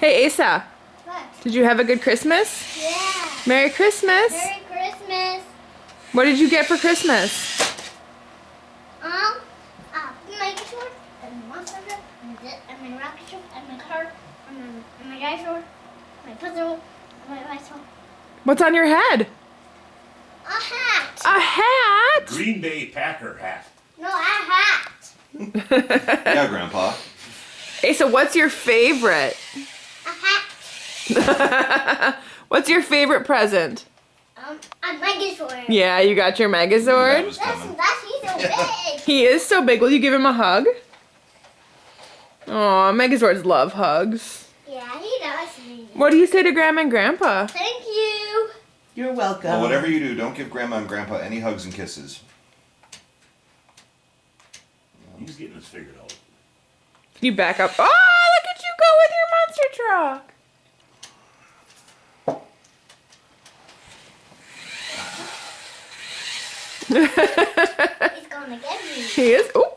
Hey, Asa, What? did you have a good Christmas? Yeah. Merry Christmas. Merry Christmas. What did you get for Christmas? My sword, and my monster sword, and my rocket sword, and my car, and my dice sword, my puzzle, and my dice sword. What's on your head? A hat. A hat? Green Bay Packer hat. No, a hat. Yeah, Grandpa. Asa, what's your favorite? A hat. What's your favorite present? A mega sword. Yeah, you got your That Megazord. was coming. He's so big. He is so big. Will you give him a hug? Aw, Megazords love hugs. Yeah, he does. What do you say to Grandma and Grandpa? Thank you. You're welcome. Well, whatever you do, don't give Grandma and Grandpa any hugs and kisses. He's getting this figured out. Can you back up? Oh, look at you go with your monster truck. He's gonna get me. He is. Oh,